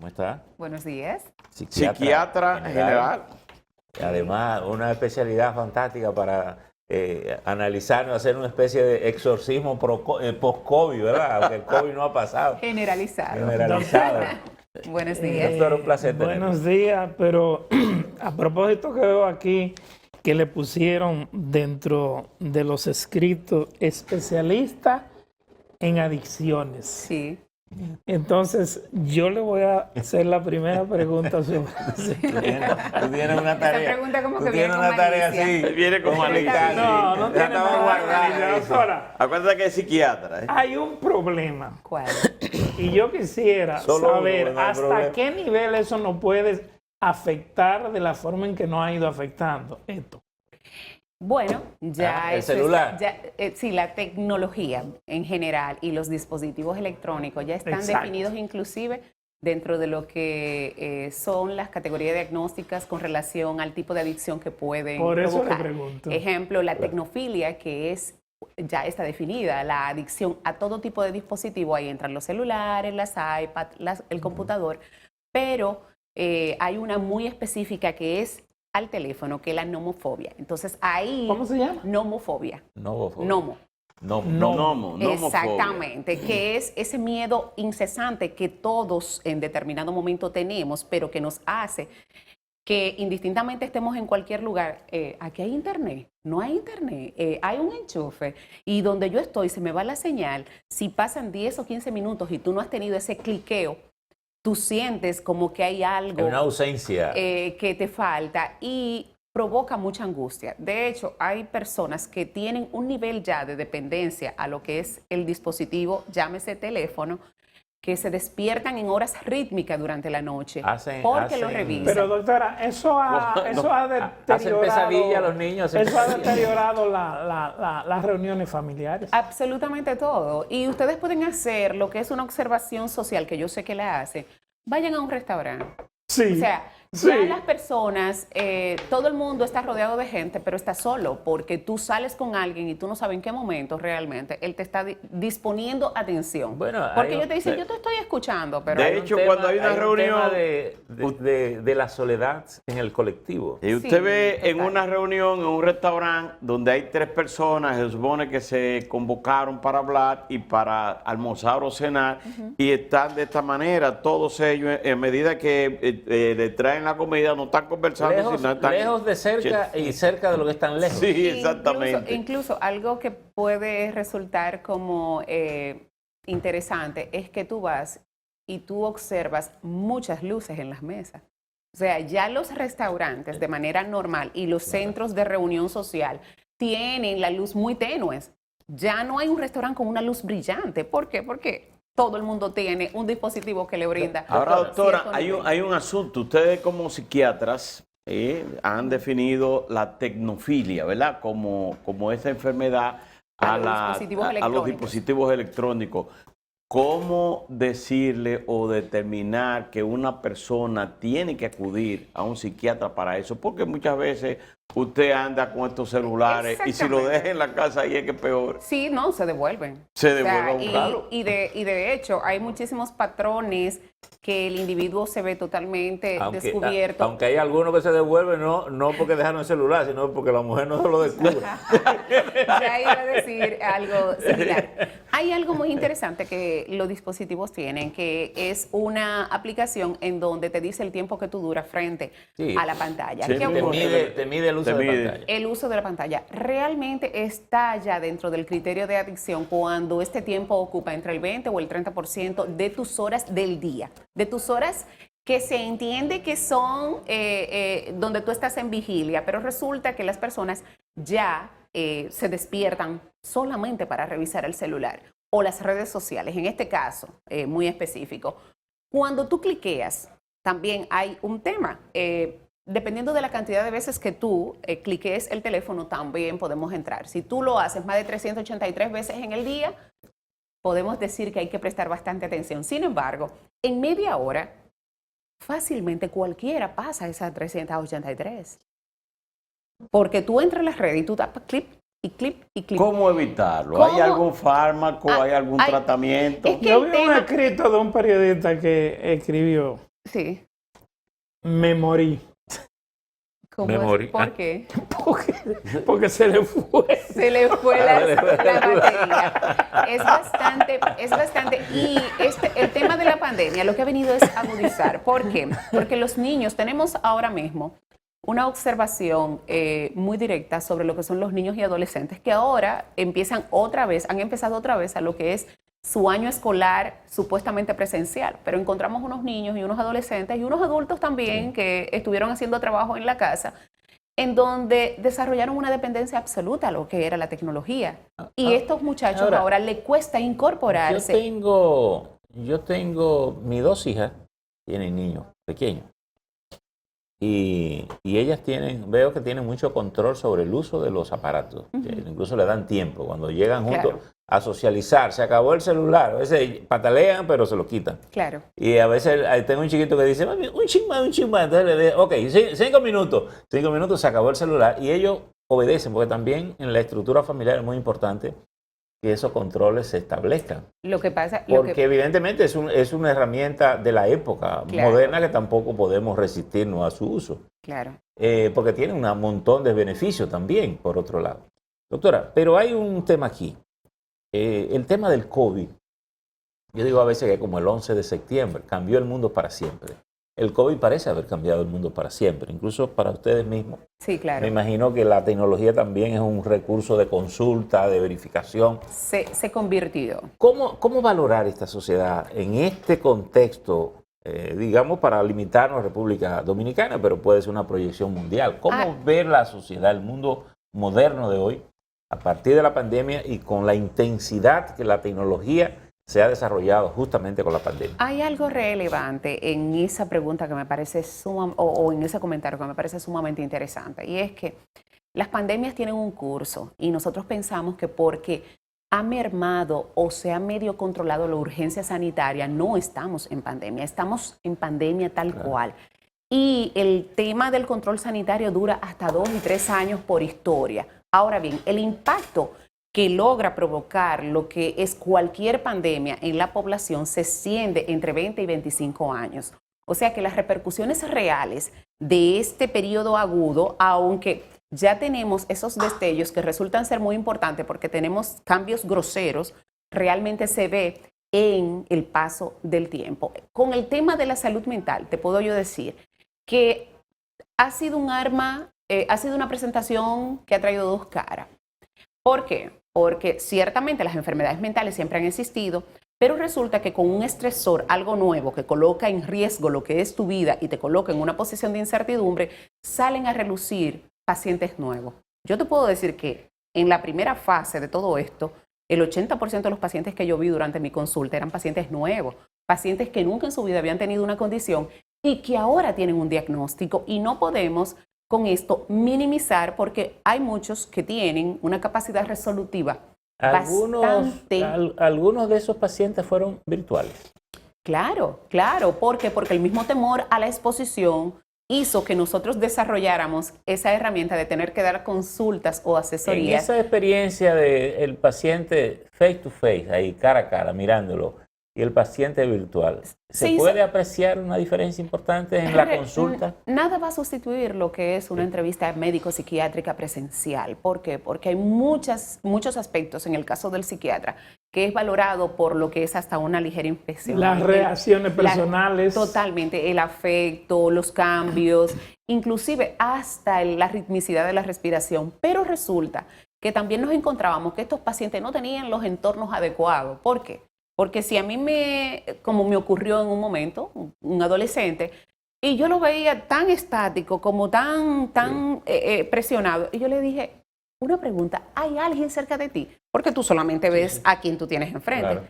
¿Cómo está? Buenos días. Psiquiatra general. Y además, una especialidad fantástica para analizarnos, hacer una especie de exorcismo post-COVID, ¿verdad? Aunque el COVID no ha pasado. Generalizado. Generalizado. Buenos días. Doctor, un placer tenerlo. Buenos días, pero a propósito que veo aquí que le pusieron dentro de los escritos especialista en adicciones. Sí. Entonces, yo le voy a hacer la primera pregunta sobre Tú tienes una tarea. Esa pregunta como tú que viene tienes con una tarea malicia. así. Viene con malicia. No tiene estaba nada guardada. doctora. Acuérdate que es psiquiatra. Hay un problema ¿Cuál? y yo quisiera Solo uno, saber no hay hasta problema. qué nivel eso nos puede afectar de la forma en que nos ha ido afectando esto. Bueno, ya el eso celular. sí, la tecnología en general y los dispositivos electrónicos ya están Exacto. definidos inclusive dentro de lo que son las categorías diagnósticas con relación al tipo de adicción que pueden Por eso le provocar. pregunto. Ejemplo, la tecnofilia, que ya está definida, la adicción a todo tipo de dispositivo, ahí entran los celulares, las iPads, el computador, pero hay una muy específica que es al teléfono, que es la nomofobia. Entonces ahí... ¿Cómo se llama? Nomofobia. Nomofobia. Nomo. Nomofobia. Exactamente, que es ese miedo incesante que todos en determinado momento tenemos, pero que nos hace que indistintamente estemos en cualquier lugar, aquí hay internet, no hay internet, hay un enchufe y donde yo estoy se me va la señal, si pasan 10 o 15 minutos y tú no has tenido ese cliqueo, tú sientes como que hay algo Una ausencia. que te falta y provoca mucha angustia. De hecho, hay personas que tienen un nivel ya de dependencia a lo que es el dispositivo, llámese teléfono, que se despiertan en horas rítmicas durante la noche porque lo revisan. Pero doctora, eso ha deteriorado... Hacen pesadilla a los niños. Eso ha deteriorado las reuniones familiares. Absolutamente todo. Y ustedes pueden hacer lo que es una observación social, que yo sé que la hace. Vayan a un restaurante. Sí. O sea, ya las personas, todo el mundo está rodeado de gente, pero está solo, porque tú sales con alguien y tú no sabes en qué momento realmente él te está disponiendo atención. Bueno, porque ellos te dicen, yo te estoy escuchando, pero... De hecho, cuando hay una reunión... de la soledad en el colectivo. Y usted Sí, ve en total. una reunión, en un restaurante, donde hay 3 personas, se supone que se convocaron para hablar y para almorzar o cenar, y están de esta manera, todos ellos, en medida que le traen la comida, no están conversando, sino están... Lejos de cerca y cerca de lo que están lejos. Sí, exactamente. Incluso algo que puede resultar como interesante es que tú vas y tú observas muchas luces en las mesas. O sea, ya los restaurantes de manera normal y los centros de reunión social tienen la luz muy tenues. Ya no hay un restaurante con una luz brillante. ¿Por qué? Porque todo el mundo tiene un dispositivo que le brinda. Ahora, doctora, cierto hay nivel. un asunto. Ustedes como psiquiatras han definido la tecnofilia, ¿verdad? Como esta enfermedad A a los dispositivos los electrónicos. dispositivos electrónicos. ¿Cómo decirle o determinar que una persona tiene que acudir a un psiquiatra para eso? Porque muchas veces usted anda con estos celulares y si lo deja en la casa ahí es que peor. Sí, no, se devuelven. Se O sea, devuelve a buscarlo. y de hecho, hay muchísimos patrones que el individuo se ve totalmente descubierto. Aunque hay algunos que se devuelven, no porque dejaron el celular, sino porque la mujer no se lo descubre. Ya iba a decir algo similar. Hay algo muy interesante que los dispositivos tienen, que es una aplicación en donde te dice el tiempo que tú duras frente Sí. a la pantalla. Sí, ¿Qué Te ocurre? mide el uso Te de mide. pantalla. El uso de la pantalla realmente está ya dentro del criterio de adicción cuando este tiempo ocupa entre el 20 o el 30% de tus horas del día, de tus horas que se entiende que son donde tú estás en vigilia, pero resulta que las personas ya se despiertan solamente para revisar el celular o las redes sociales, en este caso muy específico. Cuando tú cliqueas, también hay un tema. Dependiendo de la cantidad de veces que tú cliques el teléfono, también podemos entrar. Si tú lo haces más de 383 veces en el día, podemos decir que hay que prestar bastante atención. Sin embargo, en media hora, fácilmente cualquiera pasa esas 383. Porque tú entras en las redes y tú tapas clip y clip y clip. ¿Cómo evitarlo? ¿Cómo? ¿Hay algún fármaco? ¿Hay algún tratamiento? es que Yo el vi un tema- escrito de un periodista que escribió Sí. Me morí. ¿Cómo Me es? morí. ¿Por Ah. qué? Porque se le fue. Se le fue la batería. Es bastante. Y el tema de la pandemia lo que ha venido es agudizar. ¿Por qué? Porque los niños, tenemos ahora mismo una observación muy directa sobre lo que son los niños y adolescentes que ahora han empezado otra vez a lo que es su año escolar supuestamente presencial, pero encontramos unos niños y unos adolescentes y unos adultos también que estuvieron haciendo trabajo en la casa, en donde desarrollaron una dependencia absoluta a lo que era la tecnología. Y estos muchachos ahora le cuesta incorporarse. Yo tengo mis 2 hijas, tienen niños pequeños. Y ellas veo que tienen mucho control sobre el uso de los aparatos. Incluso le dan tiempo. Cuando llegan juntos Claro. a socializar, se acabó el celular. A veces patalean, pero se lo quitan. Claro. Y a veces tengo un chiquito que dice, mami, un ching más. Entonces le digo, ok, 5 minutos. 5 minutos, se acabó el celular. Y ellos obedecen, porque también en la estructura familiar es muy importante que esos controles se establezcan. Lo que pasa... Porque evidentemente es una herramienta de la época Claro. moderna que tampoco podemos resistirnos a su uso. Claro. Porque tiene un montón de beneficios también, por otro lado. Doctora, pero hay un tema aquí. El tema del COVID. Yo digo a veces que como el 11 de septiembre cambió el mundo para siempre. El COVID parece haber cambiado el mundo para siempre, incluso para ustedes mismos. Sí, claro. Me imagino que la tecnología también es un recurso de consulta, de verificación. Se convirtió. ¿Cómo valorar esta sociedad en este contexto, digamos, para limitarnos a República Dominicana, pero puede ser una proyección mundial? ¿Cómo ver la sociedad, el mundo moderno de hoy, a partir de la pandemia y con la intensidad que la tecnología se ha desarrollado justamente con la pandemia? Hay algo relevante en esa pregunta que me parece o en ese comentario que me parece sumamente interesante, y es que las pandemias tienen un curso y nosotros pensamos que porque ha mermado o se ha medio controlado la urgencia sanitaria, no estamos en pandemia, estamos en pandemia tal cual. Y el tema del control sanitario dura hasta 2 y 3 años por historia. Ahora bien, el impacto que logra provocar lo que es cualquier pandemia en la población se extiende entre 20 y 25 años. O sea que las repercusiones reales de este periodo agudo, aunque ya tenemos esos destellos que resultan ser muy importantes porque tenemos cambios groseros, realmente se ve en el paso del tiempo. Con el tema de la salud mental, te puedo yo decir que ha sido un arma, ha sido una presentación que ha traído 2 caras. ¿Por qué? Porque ciertamente las enfermedades mentales siempre han existido, pero resulta que con un estresor, algo nuevo que coloca en riesgo lo que es tu vida y te coloca en una posición de incertidumbre, salen a relucir pacientes nuevos. Yo te puedo decir que en la primera fase de todo esto, el 80% de los pacientes que yo vi durante mi consulta eran pacientes nuevos, pacientes que nunca en su vida habían tenido una condición y que ahora tienen un diagnóstico, y no podemos con esto minimizar porque hay muchos que tienen una capacidad resolutiva bastante... Algunos de esos pacientes fueron virtuales. Claro, ¿por qué? Porque el mismo temor a la exposición hizo que nosotros desarrolláramos esa herramienta de tener que dar consultas o asesorías. En esa experiencia del paciente face to face, ahí cara a cara, mirándolo, y el paciente virtual, ¿se puede apreciar una diferencia importante en la consulta? Nada va a sustituir lo que es una entrevista médico-psiquiátrica presencial. ¿Por qué? Porque hay muchos aspectos en el caso del psiquiatra que es valorado por lo que es hasta una ligera infección. Las reacciones personales. Totalmente, el afecto, los cambios, inclusive hasta la ritmicidad de la respiración. Pero resulta que también nos encontrábamos que estos pacientes no tenían los entornos adecuados. ¿Por qué? Porque si a mí como me ocurrió en un momento, un adolescente, y yo lo veía tan estático, como tan presionado, y yo le dije, una pregunta, ¿hay alguien cerca de ti? Porque tú solamente ves a quien tú tienes enfrente. Claro.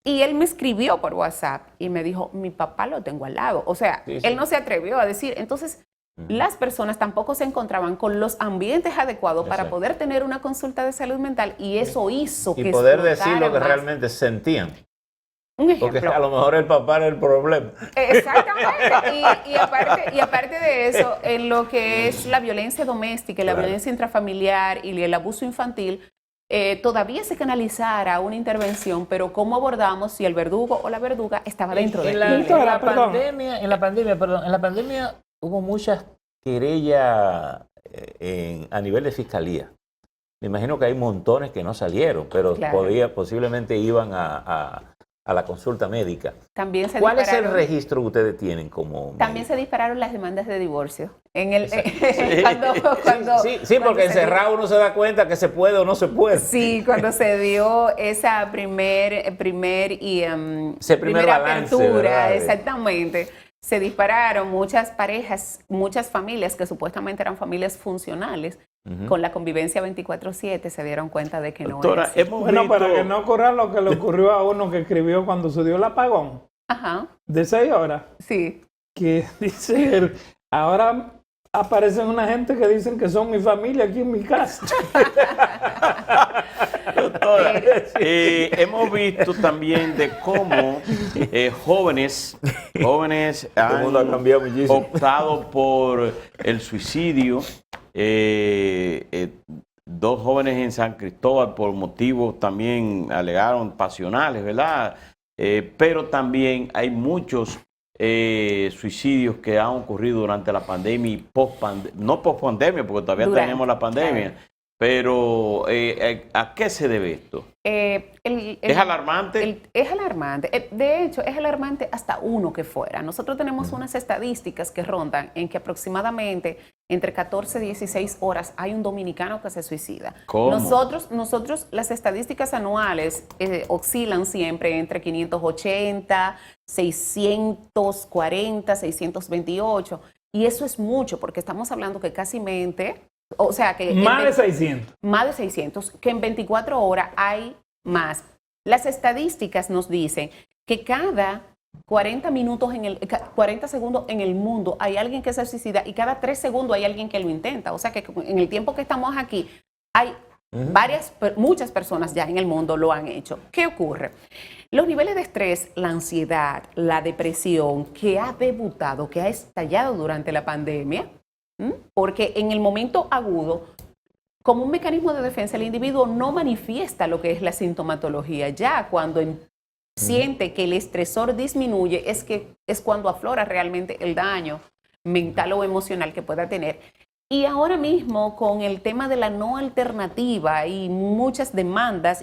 Y él me escribió por WhatsApp y me dijo, mi papá lo tengo al lado. O sea, él no se atrevió a decir. Entonces, las personas tampoco se encontraban con los ambientes adecuados para poder tener una consulta de salud mental, y eso hizo que poder decir lo que realmente sentían. Un ejemplo. Porque a lo mejor el papá era el problema. Exactamente. Y aparte de eso, en lo que es la violencia doméstica, la violencia intrafamiliar y el abuso infantil, todavía se canalizara una intervención, pero cómo abordamos si el verdugo o la verduga estaba dentro de En la Perdón. pandemia hubo muchas querellas a nivel de fiscalía. Me imagino que hay montones que no salieron, pero Claro. posiblemente iban a la consulta médica. También se ¿Cuál es el dispararon- registro que ustedes tienen como También médicos? se dispararon las demandas de divorcio. En el, Sí. cuando Sí, cuando porque se encerrado uno se da cuenta que se puede o no se puede. Sí, cuando se dio esa primera balance, apertura, ¿verdad? exactamente, se dispararon muchas parejas, muchas familias que supuestamente eran familias funcionales, con la convivencia 24/7 se dieron cuenta de que no Doctora, era así. hemos Bueno, visto... para que no ocurra lo que le ocurrió a uno que escribió cuando se dio el apagón Ajá, de 6 horas, sí. que dice él, ahora aparecen una gente que dicen que son mi familia aquí en mi casa. Doctora, hemos visto también de cómo jóvenes El mundo ha han cambiado muchísimo. optado por el suicidio. Dos jóvenes en San Cristóbal por motivos también alegaron pasionales, ¿verdad? Pero también hay muchos suicidios que han ocurrido durante la pandemia y no post-pandemia, porque todavía Durante, tenemos la pandemia. claro. Pero, ¿a qué se debe esto? ¿Es alarmante? Es alarmante. De hecho, es alarmante hasta uno que fuera. Nosotros tenemos unas estadísticas que rondan en que aproximadamente entre 14 y 16 horas hay un dominicano que se suicida. ¿Cómo? Nosotros las estadísticas anuales oscilan siempre entre 580, 640, 628. Y eso es mucho porque estamos hablando que casi o sea que Más de 600. más de 600, que en 24 horas hay más. Las estadísticas nos dicen que cada 40 segundos en el mundo hay alguien que se suicida y cada 3 segundos hay alguien que lo intenta. O sea que en el tiempo que estamos aquí hay muchas personas ya en el mundo lo han hecho. ¿Qué ocurre? Los niveles de estrés, la ansiedad, la depresión que ha debutado, que ha estallado durante la pandemia, porque en el momento agudo, como un mecanismo de defensa, el individuo no manifiesta lo que es la sintomatología. Ya cuando siente que el estresor disminuye, es cuando aflora realmente el daño mental o emocional que pueda tener. Y ahora mismo, con el tema de la no alternativa y muchas demandas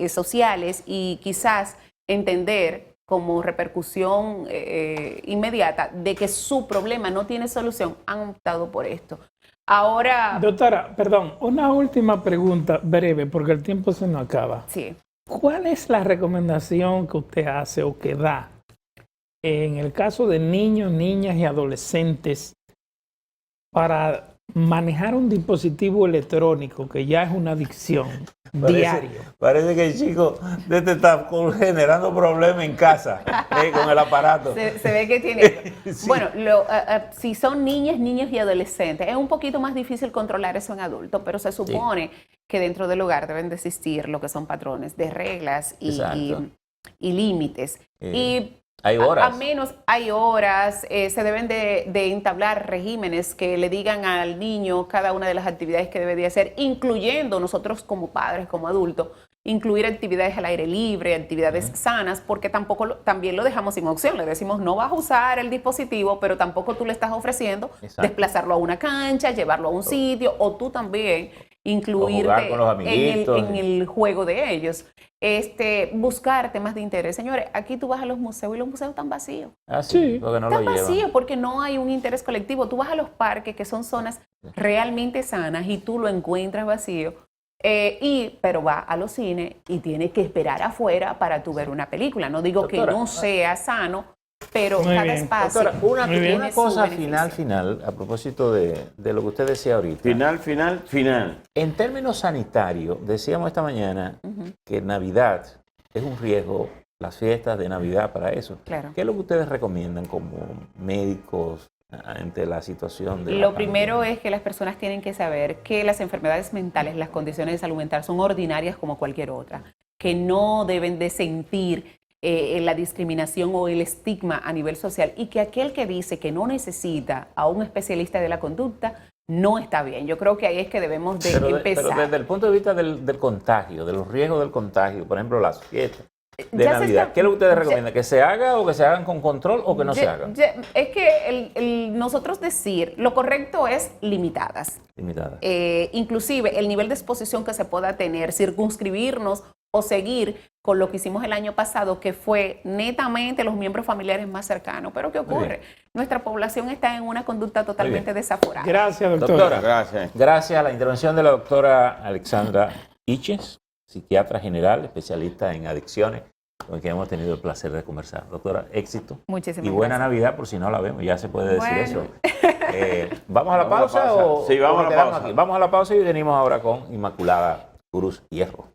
sociales y quizás entender como repercusión inmediata de que su problema no tiene solución, han optado por esto. Ahora, Doctora, perdón, una última pregunta breve porque el tiempo se nos acaba. sí, ¿Cuál es la recomendación que usted hace o que da en el caso de niños, niñas y adolescentes para manejar un dispositivo electrónico que ya es una adicción diario? Parece que el chico de este está generando problemas en casa con el aparato. se ve que tiene... Sí. Bueno, si son niñas, niños y adolescentes, es un poquito más difícil controlar eso en adultos, pero se supone que dentro del hogar deben de existir lo que son patrones de reglas y límites. Y hay horas. A menos hay horas, se deben de entablar regímenes que le digan al niño cada una de las actividades que debe de hacer, incluyendo nosotros como padres, como adultos, incluir actividades al aire libre, actividades sanas, porque también lo dejamos sin opción. Le decimos, no vas a usar el dispositivo, pero tampoco tú le estás ofreciendo desplazarlo a una cancha, llevarlo a un sitio, o tú también incluirte con los amiguitos. en el juego de ellos. Buscar temas de interés. Señores, aquí tú vas a los museos y los museos están vacíos. Ah, sí, porque no Están lo llevan. vacíos porque no hay un interés colectivo. Tú vas a los parques, que son zonas realmente sanas, y tú lo encuentras vacío. Pero va a los cines y tienes que esperar afuera para tú ver una película. No digo Doctora, que no sea sano, pero Muy cada bien. espacio Doctora, tiene una su cosa beneficio. final, a propósito de lo que usted decía ahorita. Final. En términos sanitarios, decíamos esta mañana que Navidad es un riesgo, las fiestas de Navidad para eso. Claro. ¿Qué es lo que ustedes recomiendan como médicos ante la situación de la Lo primero pandemia? es que las personas tienen que saber que las enfermedades mentales, las condiciones de salud mental son ordinarias como cualquier otra, que no deben de sentir la discriminación o el estigma a nivel social, y que aquel que dice que no necesita a un especialista de la conducta no está bien. Yo creo que ahí es que debemos de Pero empezar. desde el punto de vista del contagio, de los riesgos del contagio, por ejemplo, las fiestas de Ya se Navidad, está- ¿qué es lo que ustedes ya- recomiendan? ¿Que se haga o que se hagan con control o que no se hagan? Es que nosotros decir, lo correcto es limitadas. Limitadas. Inclusive el nivel de exposición que se pueda tener, circunscribirnos o seguir con lo que hicimos el año pasado, que fue netamente los miembros familiares más cercanos. Pero ¿qué ocurre? bien. Nuestra población está en una conducta totalmente desaforada. Gracias, doctora. Doctora, Gracias. gracias a la intervención de la doctora Alexandra Iches, psiquiatra general, especialista en adicciones, con quien hemos tenido el placer de conversar. Doctora, éxito. Muchísimas Y buena gracias. Navidad, por si no la vemos, ya se puede decir Bueno. eso. ¿Vamos a la Vamos a la pausa pausa. o Sí, vamos o a la nos quedamos pausa. aquí? Vamos a la pausa y venimos ahora con Inmaculada Cruz Hierro.